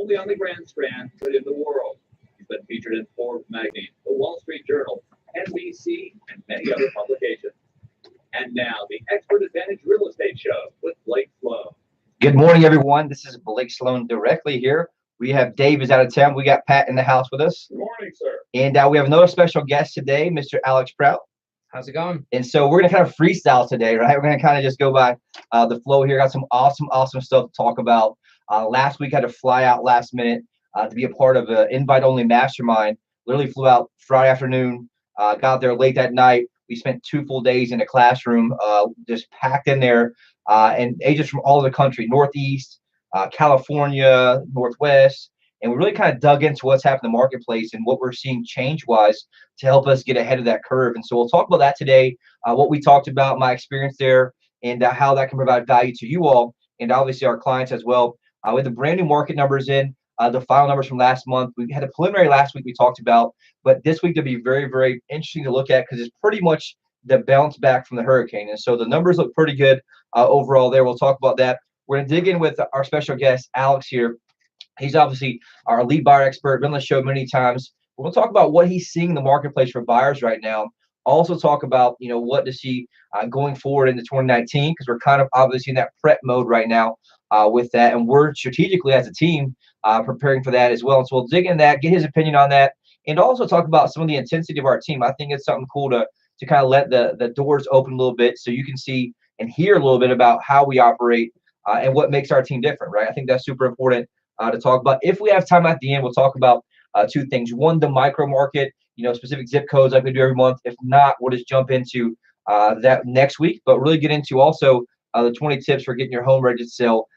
only on the Grand Strand, but in the world. He's been featured in Forbes magazine, the Wall Street Journal, NBC, and many other publications. And now, the Expert Advantage Real Estate Show with Blake Sloan. Good morning, everyone. This is Blake Sloan directly here. We have Dave is out of town. We got Pat in the house with us. Good morning, sir. And we have another special guest today, Mr. Alex Prout. How's it going? And so we're going to kind of freestyle today, right? We're going to kind of just go by the flow here. Got some awesome stuff to talk about. Last week, I had to fly out last minute to be a part of an invite-only mastermind. Literally flew out Friday afternoon, got there late that night. We spent 2 full days in a classroom, just packed in there, and agents from all over the country, Northeast, California, Northwest. And we really kind of dug into what's happening in the marketplace and what we're seeing change-wise to help us get ahead of that curve. And so we'll talk about that today, what we talked about, my experience there, and how that can provide value to you all and obviously our clients as well. We had the brand new market numbers in, the final numbers from last month. We had a preliminary last week we talked about, but this week they'll be very interesting to look at because it's pretty much the bounce back from the hurricane. And so the numbers look pretty good overall there. We'll talk about that. We're going to dig in with our special guest, Alex here. He's obviously our lead buyer expert, been on the show many times. We're going to talk about what he's seeing in the marketplace for buyers right now. Also talk about, what to see going forward into 2019, because we're kind of obviously in that prep mode right now with that. And we're strategically as a team preparing for that as well. And so we'll dig in that, get his opinion on that, and also talk about some of the intensity of our team. I think it's something cool to kind of let the doors open a little bit so you can see and hear a little bit about how we operate and what makes our team different, right? I think that's super important to talk about. If we have time at the end, we'll talk about 2 things. One, the micro market, specific zip codes like we do every month. If not, we'll just jump into that next week, but really get into also the 20 tips for getting your home ready to sell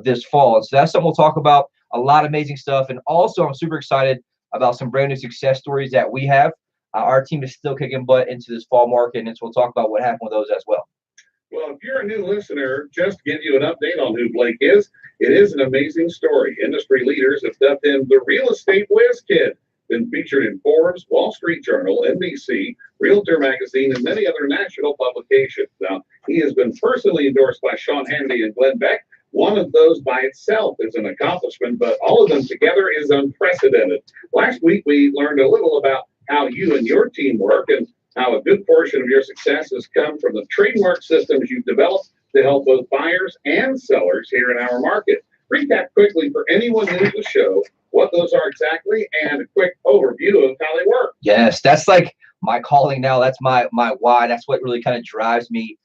this fall. And so that's something we'll talk about. A lot of amazing stuff. And also, I'm super excited about some brand new success stories that we have. Our team is still kicking butt into this fall market, and so we'll talk about what happened with those as well. Well, if you're a new listener, just to give you an update on who Blake is, it is an amazing story. Industry leaders have dubbed him the Real Estate Whiz Kid. Been featured in Forbes, Wall Street Journal, NBC, Realtor Magazine, and many other national publications. Now, he has been personally endorsed by Sean Hannity and Glenn Beck. One of those by itself is an accomplishment, but all of them together is unprecedented. Last week, we learned a little about how you and your team work and how a good portion of your success has come from the trademark systems you've developed to help both buyers and sellers here in our market. Recap quickly for anyone new to the show what those are exactly and a quick overview of how they work. Yes, that's like my calling now. That's my why. That's what really kind of drives me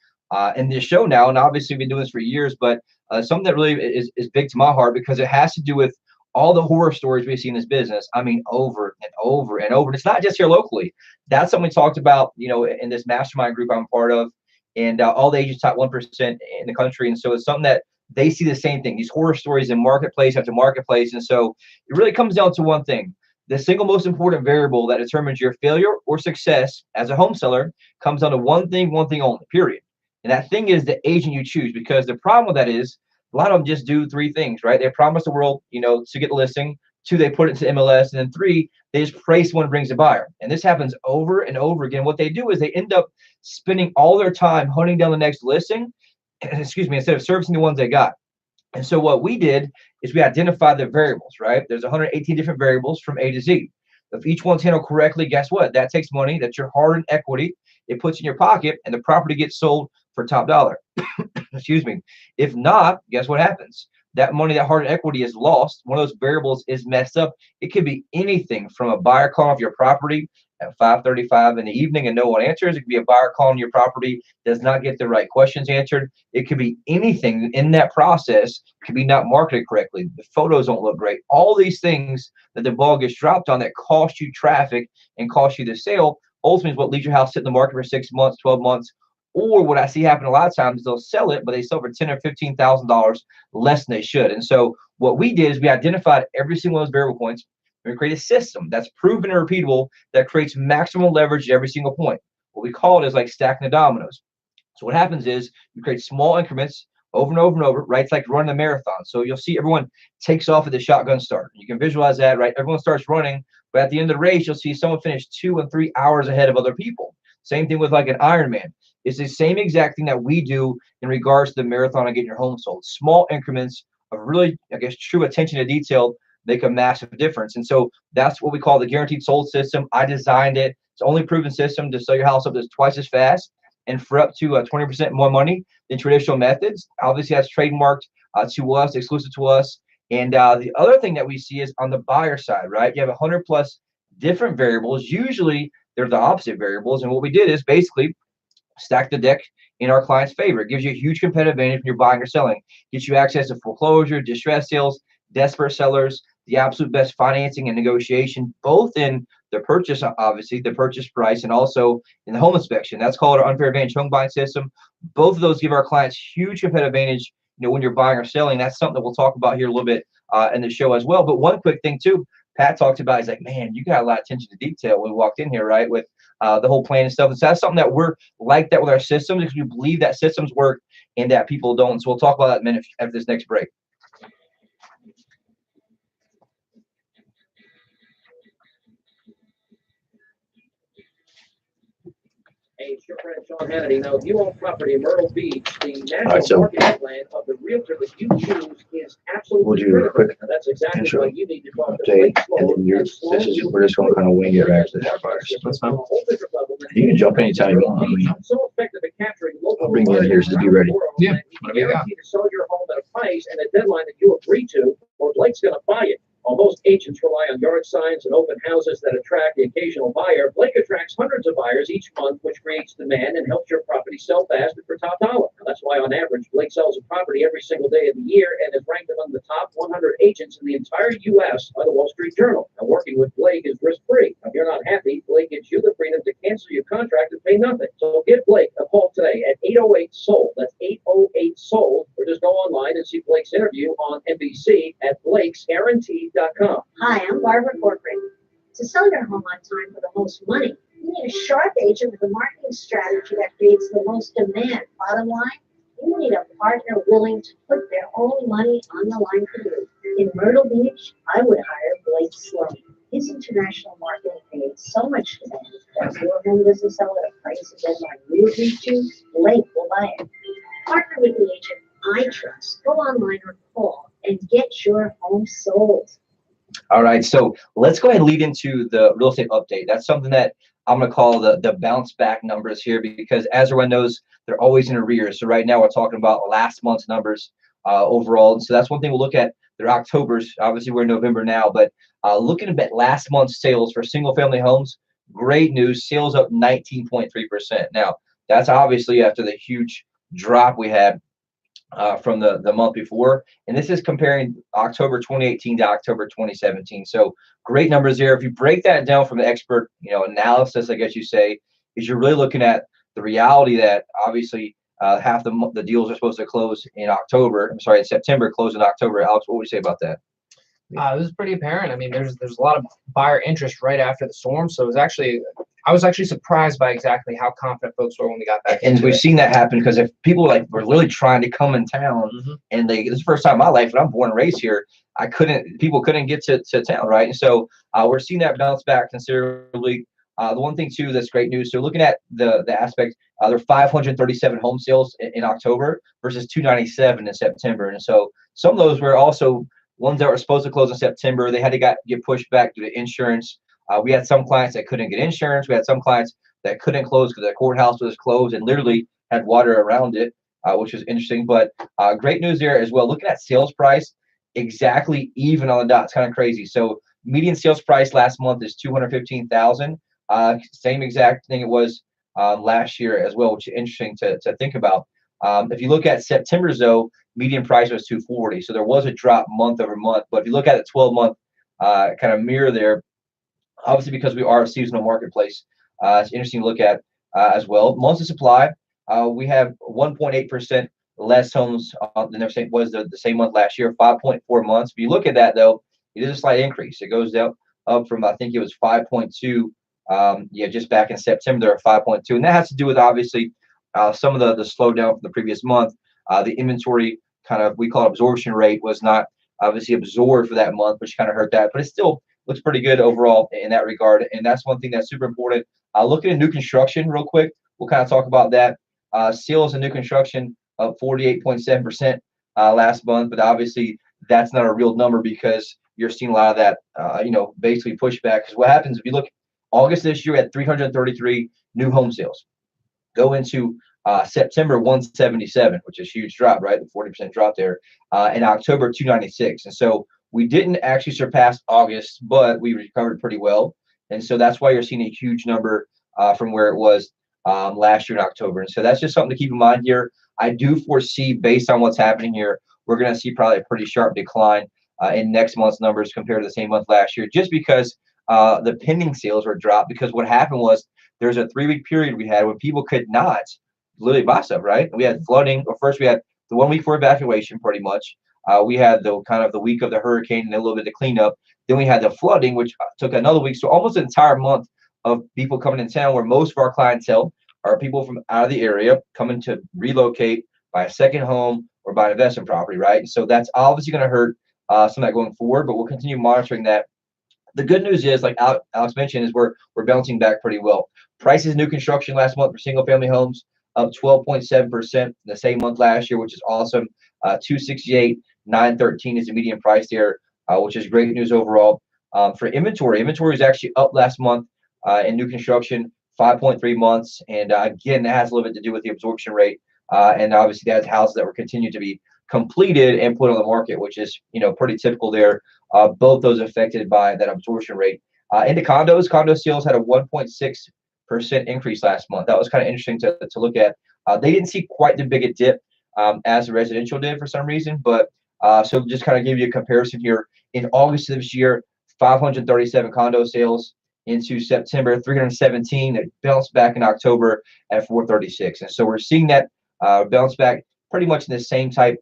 in this show now. And obviously, we've been doing this for years, but something that really is big to my heart because it has to do with all the horror stories we see in this business. I mean, over and over and over. And it's not just here locally. That's something we talked about, in this mastermind group I'm part of, and all the agents top 1% in the country. And so it's something that they see the same thing, these horror stories in marketplace after marketplace. And so it really comes down to one thing. The single most important variable that determines your failure or success as a home seller comes down to one thing only, period. And that thing is the agent you choose, because the problem with that is a lot of them just do 3 things, right? They promise the world, to get the listing. 2, they put it into MLS. And then 3, they just pray someone brings a buyer. And this happens over and over again. What they do is they end up spending all their time hunting down the next listing, instead of servicing the ones they got. And so what we did is we identified the variables, right? There's 118 different variables from A to Z. If each one's handled correctly, guess what? That takes money. That's your hard-earned equity. It puts in your pocket, and the property gets sold for top dollar. If not, guess what happens? That money, that hard equity is lost. One of those variables is messed up. It could be anything from a buyer calling off your property at 5:35 in the evening and no one answers. It could be a buyer calling your property, does not get the right questions answered. It could be anything in that process. It could be not marketed correctly. The photos don't look great. All these things that the ball gets dropped on that cost you traffic and cost you the sale ultimately is what leaves your house sit in the market for 6 months, 12 months. Or what I see happen a lot of times is they'll sell it, but they sell for $10,000 or $15,000 less than they should. And so what we did is we identified every single one of those variable points. And we create a system that's proven and repeatable that creates maximum leverage at every single point. What we call it is like stacking the dominoes. So what happens is you create small increments over and over and over, right? It's like running a marathon. So you'll see everyone takes off at the shotgun start. You can visualize that, right? Everyone starts running, but at the end of the race, you'll see someone finish 2 and 3 hours ahead of other people. Same thing with like an Ironman. It's the same exact thing that we do in regards to the marathon and getting your home sold. Small increments of really, true attention to detail make a massive difference. And so that's what we call the guaranteed sold system. I designed it. It's the only proven system to sell your house up to twice as fast and for up to 20% more money than traditional methods. Obviously, that's trademarked to us, exclusive to us. And the other thing that we see is on the buyer side, right? You have 100 plus different variables. Usually, they're the opposite variables. And what we did is basically stack the deck in our client's favor. It gives you a huge competitive advantage when you're buying or selling. Gets you access to foreclosure, distress sales, desperate sellers, the absolute best financing and negotiation, both in the purchase, obviously, the purchase price, and also in the home inspection. That's called our unfair advantage home buying system. Both of those give our clients huge competitive advantage, when you're buying or selling. That's something that we'll talk about here a little bit in the show as well. But one quick thing too, Pat talked about, he's like, man, you got a lot of attention to detail when we walked in here, right? With the whole plan and stuff. And so that's something that we're like that with our systems, because we believe that systems work and that people don't. So we'll talk about that in a minute after this next break. Hey, it's your friend Sean Hannity. Now, if you own property in Myrtle Beach, the national marketing plan of the realtor that you choose is absolutely We'll do a quick and that's exactly intro why you need to talk to update, Blake Sloan. and then we're just going to kind of wing it right after this first. That's fine. You can jump anytime you want. I mean, So effective at capturing local I'll bring you in here, so be ready. Yeah, guaranteed to sell your home at a price and a deadline that you agree to, or Blake's going to buy it. While most agents rely on yard signs and open houses that attract the occasional buyer, Blake attracts hundreds of buyers each month, which creates demand and helps your property sell fast and for top dollar. Now, that's why, on average, Blake sells a property every single day of the year and is ranked among the top 100 agents in the entire U.S. by the Wall Street Journal. Now, working with Blake is risk-free. If you're not happy, Blake gives you the freedom to cancel your contract and pay nothing. So give Blake a call today at 808-SOLD. That's 808-SOLD. Or just go online and see Blake's interview on NBC at blakesguaranteed.com. Hi, I'm Barbara Corcoran. To sell your home on time for the most money, you need a sharp agent with a marketing strategy that creates the most demand. Bottom line, you need a partner willing to put their own money on the line for you. In Myrtle Beach, I would hire Blake Sloan. His international marketing creates so much demand that if your home doesn't sell at a price and deadline you agree to, Blake will buy it. Partner with the agent I trust. Go online or call and get your home sold. All right, so let's go ahead and lead into the real estate update. That's something that I'm going to call the bounce back numbers here, because as everyone knows, they're always in arrears. So right now we're talking about last month's numbers overall. And so that's one thing we'll look at. Their October's. Obviously, we're in November now, but looking at last month's sales for single family homes, great news. Sales up 19.3%. Now, that's obviously after the huge drop we had from the month before, and this is comparing October 2018 to October 2017. So great numbers there. If you break that down from the expert analysis, I guess you say, is you're really looking at the reality that obviously half the deals are supposed to close in October. I'm sorry, in September, close in October. Alex, what would you say about that? This is pretty apparent. I mean, there's a lot of buyer interest right after the storm, so I was actually surprised by exactly how confident folks were when we got back. And we've seen that happen, because if people were literally trying to come in town, and this is the first time in my life, and I'm born and raised here, people couldn't get to town, right? And so we're seeing that bounce back considerably. The one thing too that's great news. So looking at the aspect, there are 537 home sales in October versus 297 in September, and so some of those were also ones that were supposed to close in September. They had to get pushed back due to insurance. We had some clients that couldn't get insurance. We had some clients that couldn't close because the courthouse was closed and literally had water around it, which was interesting. But great news there as well. Looking at sales price, exactly even on the dot. It's kind of crazy. So median sales price last month is $215,000. Same exact thing it was last year as well, which is interesting to think about. If you look at September's though, median price was $240. So there was a drop month over month. But if you look at the 12-month kind of mirror there, obviously because we are a seasonal marketplace, it's interesting to look at as well. Months of supply, we have 1.8% less homes than there was the same month last year, 5.4 months. If you look at that though, it is a slight increase. It goes down up from, I think it was 5.2. Just back in September, there are 5.2, and that has to do with obviously some of the slowdown from the previous month. The inventory we call it absorption rate was not obviously absorbed for that month, which kind of hurt that, but it still looks pretty good overall in that regard. And that's one thing that's super important. Looking at new construction real quick, we'll kind of talk about that. Sales and new construction up 48.7% last month, but obviously that's not a real number because you're seeing a lot of that, basically pushback. Because what happens if you look, August this year at 333 new home sales, go into September 177, which is a huge drop, right? The 40% drop there. In October 296, and so we didn't actually surpass August, but we recovered pretty well, and so that's why you're seeing a huge number from where it was last year in October. And so that's just something to keep in mind here. I do foresee, based on what's happening here, we're going to see probably a pretty sharp decline in next month's numbers compared to the same month last year, just because the pending sales were dropped. Because what happened was there's a 3-week period we had when people could not literally buy stuff, right? We had flooding. Or first we had the 1 week for evacuation, pretty much. We had the kind of the week of the hurricane and a little bit of cleanup. Then we had the flooding, which took another week. So almost an entire month of people coming in town, where most of our clientele are people from out of the area coming to relocate, buy a second home, or buy an investment property, right? So that's obviously going to hurt some of that going forward, but we'll continue monitoring that. The good news is, like Alex mentioned, is we're bouncing back pretty well. Prices new construction last month for single family homes up 12.7% the same month last year, which is awesome. 268, 913 is the median price there, which is great news overall. For inventory is actually up last month in new construction, 5.3 months, and again, that has a little bit to do with the absorption rate, and obviously that's houses that were continued to be completed and put on the market, which is pretty typical there. Both those affected by that absorption rate. Into condos, condo sales had a 1.6% increase last month. That was kind of interesting to look at. They didn't see quite the big a dip as the residential did for some reason, but so just kind of give you a comparison here. In August of this year, 537 condo sales. Into September, 317. It bounced back in October at 436, and so we're seeing that bounce back pretty much in the same type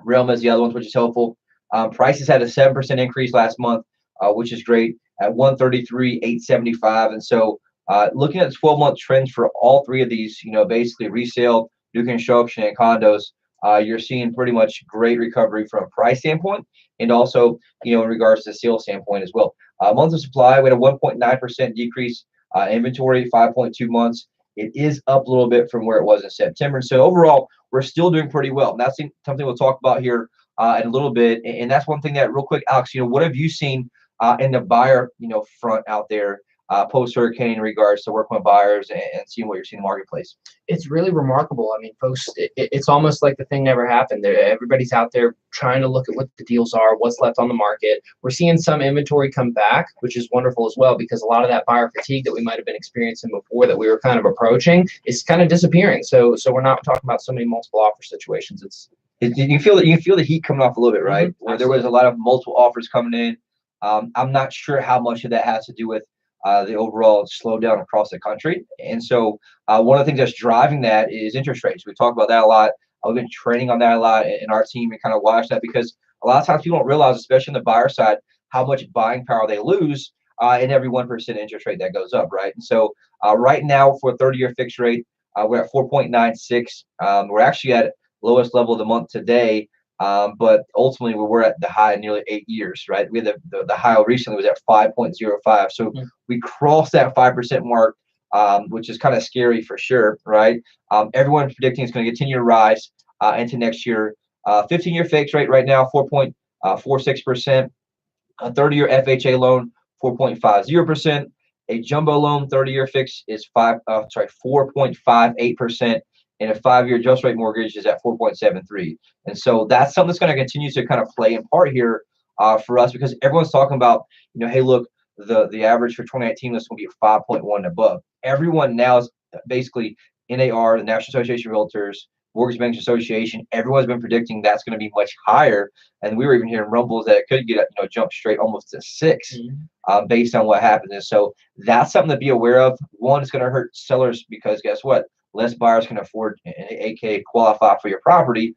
realm as the other ones, which is helpful. Prices had a 7% increase last month, which is great, at 133,875. And so looking at the 12-month trends for all three of these, basically resale, new construction, and condos, you're seeing pretty much great recovery from a price standpoint, and also in regards to sales standpoint as well. Months of supply, we had a 1.9% decrease. Inventory, 5.2 months. It is up a little bit from where it was in September. So overall, we're still doing pretty well. And that's something we'll talk about here in a little bit. And that's one thing that, real quick, Alex, what have you seen in the buyer, front out there post-hurricane in regards to working with buyers and seeing what you're seeing in the marketplace? It's really remarkable. I mean, folks, it's almost like the thing never happened. Everybody's out there trying to look at what the deals are, what's left on the market. We're seeing some inventory come back, which is wonderful as well, because a lot of that buyer fatigue that we might have been experiencing before, that we were kind of approaching, is kind of disappearing. So we're not talking about so many multiple offer situations. You feel the heat coming off a little bit, right? Mm-hmm. Where there was a lot of multiple offers coming in. I'm not sure how much of that has to do with the overall slowdown across the country. And so one of the things that's driving that is interest rates. We talk about that a lot. I've been training on that a lot in our team and kind of watch that, because a lot of times people don't realize, especially on the buyer side, how much buying power they lose in every 1% interest rate that goes up, right? And so right now for a 30-year fixed rate, we're at 4.96. We're actually at lowest level of the month today. But ultimately, we're at the high in nearly 8 years, right? We had the high recently was at 5.05. So we crossed that 5% mark, which is kind of scary for sure, right? Everyone's predicting it's going to continue to rise into next year. 15-year fixed rate right now, 4.46%. A 30-year FHA loan, 4.50%. A jumbo loan, 30-year fix is 4.58%. And a 5-year adjust rate mortgage is at 4.73. And so that's something that's going to continue to kind of play in part here for us, because everyone's talking about, hey, look, the average for 2019 was going to be 5.1 and above. Everyone now is basically NAR, the National Association of Realtors, Mortgage Bankers Association. Everyone's been predicting that's going to be much higher. And we were even hearing rumbles that it could get jump straight almost to 6 based on what happened. And so that's something to be aware of. One, it's going to hurt sellers, because guess what? Less buyers can afford, aka qualify for your property.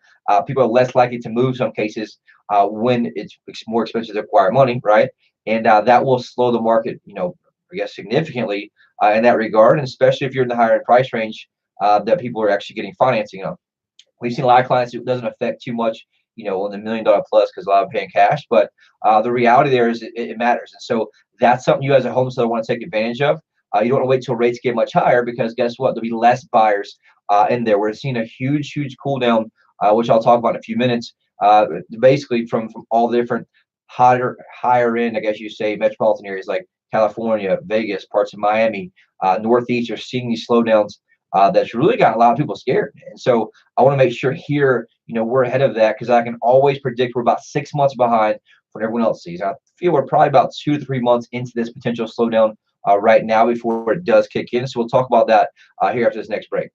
People are less likely to move some cases when it's more expensive to acquire money, right? And that will slow the market, I guess, significantly in that regard, and especially if you're in the higher end price range that people are actually getting financing of. We've seen a lot of clients it doesn't affect too much, on the $1 million plus, because a lot of them paying cash. But the reality there is it matters, and so that's something you as a home seller want to take advantage of. You don't want to wait till rates get much higher, because guess what? There'll be less buyers in there. We're seeing a huge cool down, which I'll talk about in a few minutes, basically from all the different higher end, I guess you say, metropolitan areas like California, Vegas, parts of Miami, Northeast are seeing these slowdowns that's really got a lot of people scared. And so I want to make sure here, we're ahead of that because I can always predict we're about 6 months behind what everyone else sees. I feel we're probably about 2 to 3 months into this potential slowdown right now before it does kick in. So we'll talk about that here after this next break.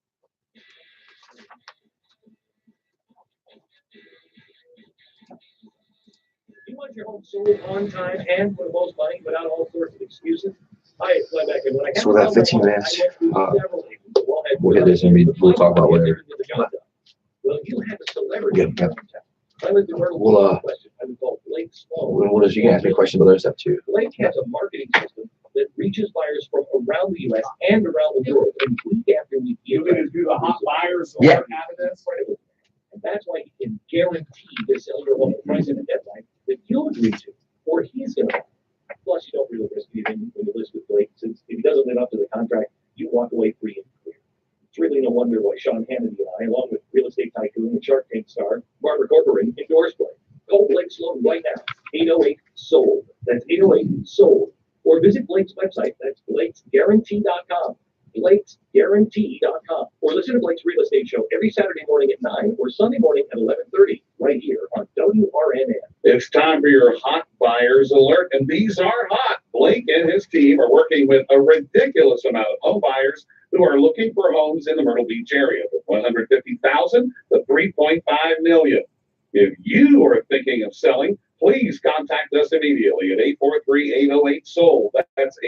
You want your home sold on time and for the most money without all sorts of excuses? Hi, it's Glenn Beck, and when I So we got 15 minutes. We'll hit this and we'll talk about whatever. Well, you have a celebrity. Yeah. I lived in Myrtle We'll, Beach. I was called Blake Sloan. What is you can ask me a question about other stuff too? Blake has a marketing system that reaches buyers from around the U.S. and around the world. And week after week, You gonna do the hot buyers? Yeah. And that's why he can guarantee to sell your home at the price and a deadline that you'll agree to, or he's going to. Plus, you don't really risk anything when you list with Blake, since if he doesn't live up to the contract, you walk away free and clear. It's really no wonder why Sean Hannity and I, along with real estate tycoon and Shark Tank star Barbara Corcoran, endorse Blake. Call Blake Sloan right now, 808-SOLD. That's 808-SOLD. Or visit Blake's website. That's blakesguarantee.com. blakesguarantee.com. Or listen to Blake's Real Estate Show every Saturday morning at 9 or Sunday morning at 11:30 right here on WRNN. It's time for your hot buyers alert, and these are hot. Blake and his team are working with a ridiculous amount of home buyers who are looking for homes in the Myrtle Beach area, from $150,000 to $3.5 million. If you are thinking of selling, please contact us immediately at 843-808-SOLD. That's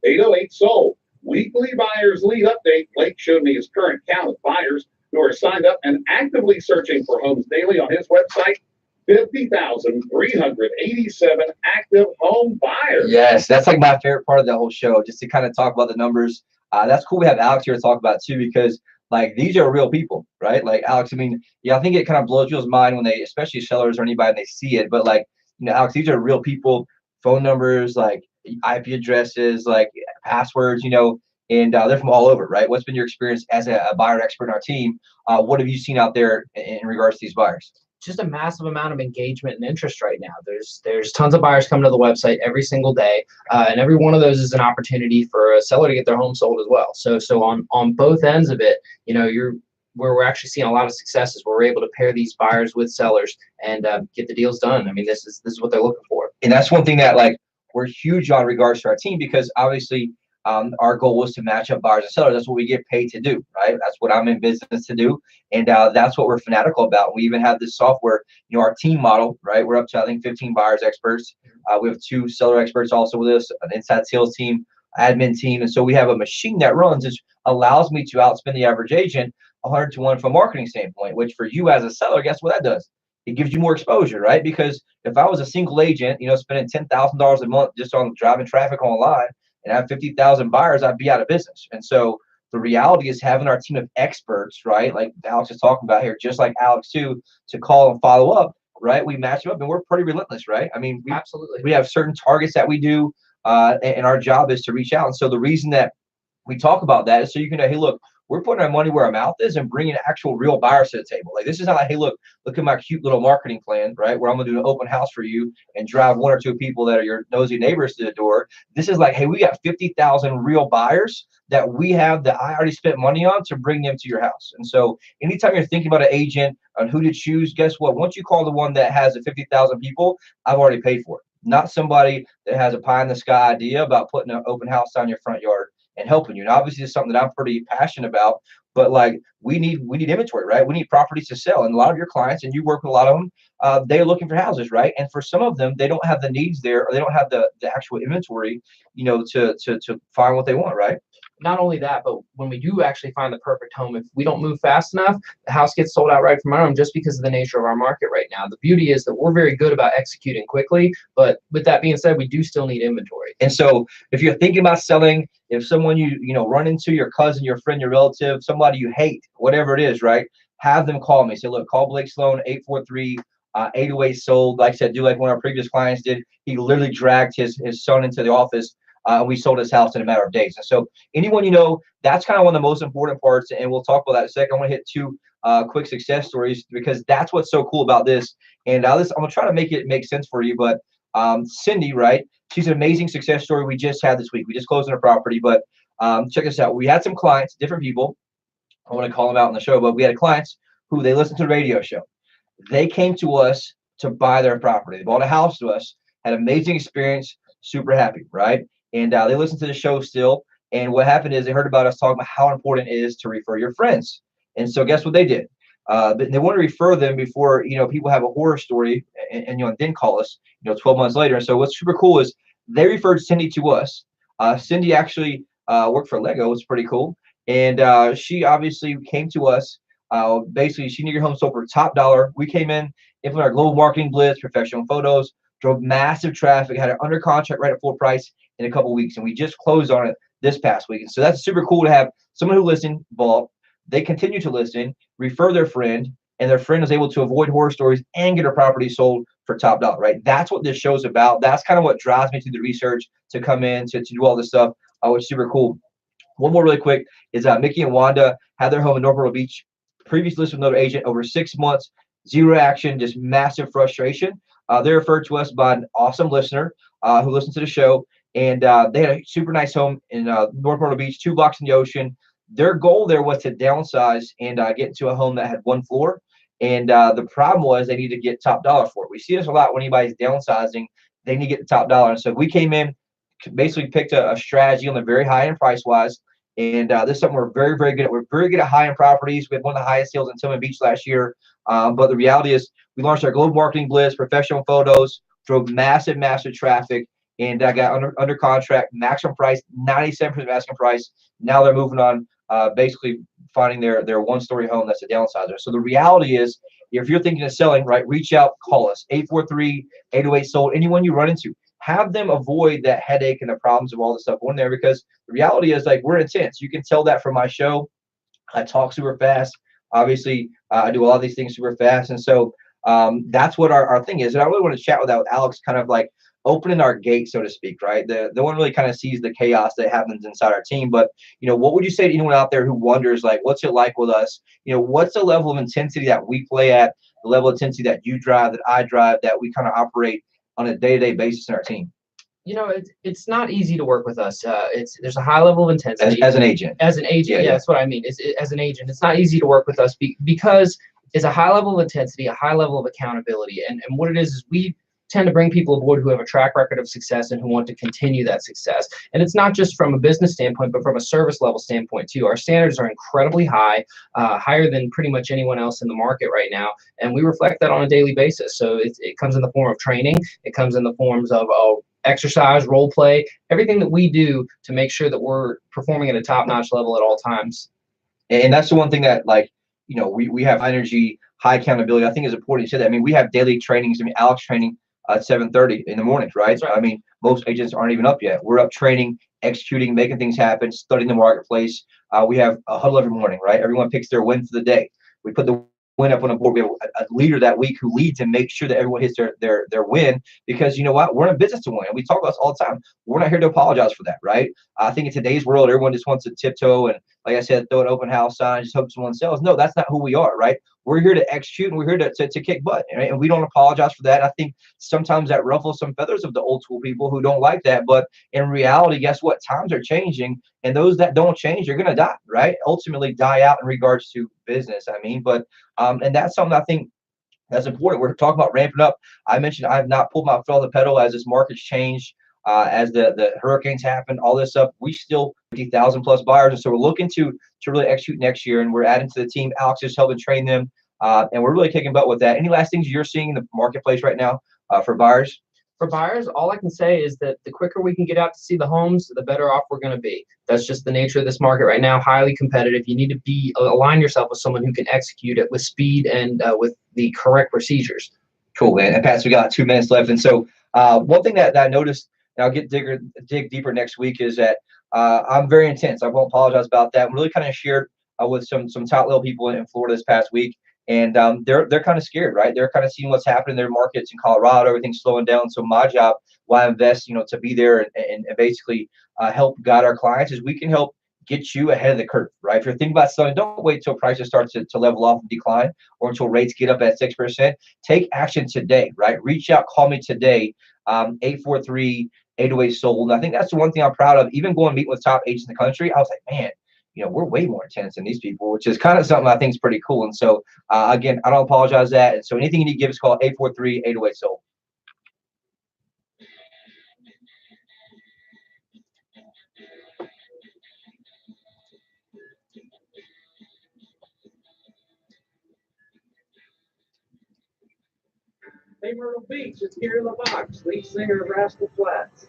843-808-SOLD. Weekly buyers lead update. Blake showed me his current count of buyers who are signed up and actively searching for homes daily on his website. 50,387 active home buyers. Yes, that's like my favorite part of the whole show, just to kind of talk about the numbers. That's cool. We have Alex here to talk about too, because like these are real people, right? Like Alex, I mean, yeah, I think it kind of blows people's mind when they, especially sellers or anybody, they see it. But like, Alex, these are real people, phone numbers, like IP addresses, like passwords, and they're from all over, right? What's been your experience as a buyer expert in our team? What have you seen out there in regards to these buyers? Just a massive amount of engagement and interest right now. There's tons of buyers coming to the website every single day, and every one of those is an opportunity for a seller to get their home sold as well. So on both ends of it, where we're actually seeing a lot of successes where we're able to pair these buyers with sellers and get the deals done. I mean, this is what they're looking for. And that's one thing that like we're huge on regards to our team, because obviously our goal was to match up buyers and sellers. That's what we get paid to do, right? That's what I'm in business to do. And that's what we're fanatical about. We even have this software, our team model, right? We're up to, I think, 15 buyers experts. We have 2 seller experts also with us, an inside sales team, admin team. And so we have a machine that runs, which allows me to outspend the average agent 100 to 1 from a marketing standpoint, which for you as a seller, guess what that does? It gives you more exposure, right? Because if I was a single agent, spending $10,000 a month just on driving traffic online, and I have 50,000 buyers, I'd be out of business. And so the reality is having our team of experts, right? Like Alex is talking about here, just like Alex too, to call and follow up, right? We match them up and we're pretty relentless, right? I mean, Absolutely. We have certain targets that we do, and our job is to reach out. And so the reason that we talk about that is so you can know, hey, look, we're putting our money where our mouth is and bringing actual real buyers to the table. Like this is not like, hey, look at my cute little marketing plan, right? Where I'm gonna do an open house for you and drive 1 or 2 people that are your nosy neighbors to the door. This is like, hey, we got 50,000 real buyers that we have that I already spent money on to bring them to your house. And so anytime you're thinking about an agent on who to choose, guess what? Once you call the one that has the 50,000 people, I've already paid for it. Not somebody that has a pie in the sky idea about putting an open house down your front yard and helping you. And obviously it's something that I'm pretty passionate about, but like we need inventory, right? We need properties to sell. And a lot of your clients, and you work with a lot of them, they're looking for houses, right? And for some of them, they don't have the needs there, or they don't have the actual inventory, to find what they want, right? Not only that, but when we do actually find the perfect home, if we don't move fast enough, the house gets sold outright from our own just because of the nature of our market right now. The beauty is that we're very good about executing quickly, but with that being said, we do still need inventory. And so if you're thinking about selling, if someone you run into, your cousin, your friend, your relative, somebody you hate, whatever it is, right? Have them call me. Say, look, call Blake Sloan, 843-808-SOLD. Like I said, do like one of our previous clients did. He literally dragged his son into the office. We sold his house in a matter of days. And so anyone, that's kind of one of the most important parts. And we'll talk about that in a second. I want to hit 2 quick success stories, because that's what's so cool about this. And I'm gonna try to make it make sense for you. But Cindy, right? She's an amazing success story we just had this week. We just closed on a property, but check this out. We had some clients, different people. I want to call them out on the show, but we had clients who they listened to the radio show. They came to us to buy their property. They bought a house to us, had amazing experience, super happy, right? And they listened to the show still. And what happened is they heard about us talking about how important it is to refer your friends. And so guess what they did? But they want to refer them before, people have a horror story and then call us, 12 months later. And so what's super cool is they referred Cindy to us. Cindy actually worked for Lego. It's pretty cool. And she obviously came to us. Basically, she needed her home sold for top dollar. We came in, implemented our global marketing blitz, professional photos, drove massive traffic, had it under contract right at full price in a couple of weeks. And we just closed on it this past week. And so that's super cool to have someone who listened, bought, they continue to listen, refer their friend, and their friend is able to avoid horror stories and get a property sold for top dollar, right? That's what this show's about. That's kind of what drives me to the research, to come in, to do all this stuff, which is super cool. One more really quick is Mickey and Wanda had their home in Myrtle Beach, previously listed with another agent, over 6 months, zero action, just massive frustration. They're referred to us by an awesome listener who listened to the show, and they had a super nice home in North Myrtle Beach, 2 blocks in the ocean. Their goal there was to downsize and get into a home that had 1 floor. And the problem was they needed to get top dollar for it. We see this a lot when anybody's downsizing, they need to get the top dollar. And so we came in, basically picked a strategy on the very high end price wise. And this is something we're very, very good at. We're very good at high end properties. We had one of the highest sales in Tillman Beach last year. But the reality is we launched our global marketing blitz, professional photos, drove massive, massive traffic. And I got under contract, maximum price, 97% asking price. Now they're moving on, basically finding their 1-story home that's a downsizer. So the reality is, if you're thinking of selling, right, reach out, call us, 843-808-SOLD, anyone you run into. Have them avoid that headache and the problems of all the stuff on there, because the reality is, like, we're intense. You can tell that from my show. I talk super fast. Obviously, I do a lot of these things super fast. And so that's what our thing is. And I really want to chat with Alex, kind of like opening our gate, so to speak, right? The one really kind of sees the chaos that happens inside our team. But, what would you say to anyone out there who wonders, like, what's it like with us? What's the level of intensity that we play at, the level of intensity that you drive, that I drive, that we kind of operate on a day-to-day basis in our team? It's not easy to work with us. There's a high level of intensity. As an agent. As an agent, yeah, that's what I mean. As an agent, it's not easy to work with us because it's a high level of intensity, a high level of accountability. And what it is we tend to bring people aboard who have a track record of success and who want to continue that success. And it's not just from a business standpoint, but from a service level standpoint too. Our standards are incredibly high, higher than pretty much anyone else in the market right now. And we reflect that on a daily basis. So it comes in the form of training. It comes in the forms of exercise, role play, everything that we do to make sure that we're performing at a top-notch level at all times. And that's the one thing that, like, we have energy, high accountability. I think it's important you said that. I mean, we have daily trainings. I mean, Alex training at 7:30 in the mornings, right? Right. I mean, most agents aren't even up yet. We're up training, executing, making things happen, studying the marketplace. We have a huddle every morning, right? Everyone picks their win for the day. We put the win up on the board. We have a leader that week who leads and makes sure that everyone hits their win, because you know what? We're in a business to win. And we talk about this all the time. We're not here to apologize for that, right? I think in today's world, everyone just wants to tiptoe and, like I said, throw an open house sign, just hope someone sells. No, that's not who we are, right? We're here to execute, and we're here to kick butt, right? And we don't apologize for that. I think sometimes that ruffles some feathers of the old school people who don't like that. But in reality, guess what? Times are changing, and those that don't change are going to die, right? Ultimately die out in regards to business, but and that's something I think that's important. We're talking about ramping up. I mentioned I have not pulled my foot off the pedal as this market's changed, as the hurricanes happen, all this stuff. We still 50,000 plus buyers, and so we're looking to really execute next year, and we're adding to the team. Alex is helping train them, and we're really kicking butt with that. Any last things you're seeing in the marketplace right now for buyers? For buyers, all I can say is that the quicker we can get out to see the homes, the better off we're going to be. That's just the nature of this market right now, highly competitive. You need to align yourself with someone who can execute it with speed and with the correct procedures. Cool, man. And Pat, we got 2 minutes left. And so one thing that I noticed, and I'll dig deeper next week, is that I'm very intense. I won't apologize about that. I'm really kind of shared with some top level people in Florida this past week. And they're kind of scared, right? They're kind of seeing what's happening in their markets in Colorado. Everything's slowing down. So my job, why I invest, to be there and basically help guide our clients, is we can help get you ahead of the curve, right? If you're thinking about selling, don't wait till prices start to level off and decline, or until rates get up at 6%. Take action today, right? Reach out, call me today, 843-808 sold. And I think that's the one thing I'm proud of. Even going to meet with top agents in the country, I was like, man, we're way more intense than these people, which is kind of something I think is pretty cool. And so, again, I don't apologize for that. And so anything you need to give us a call, 843-808 sold. Hey, Myrtle Beach, it's Gary LeBox, lead singer of Rascal Flatts.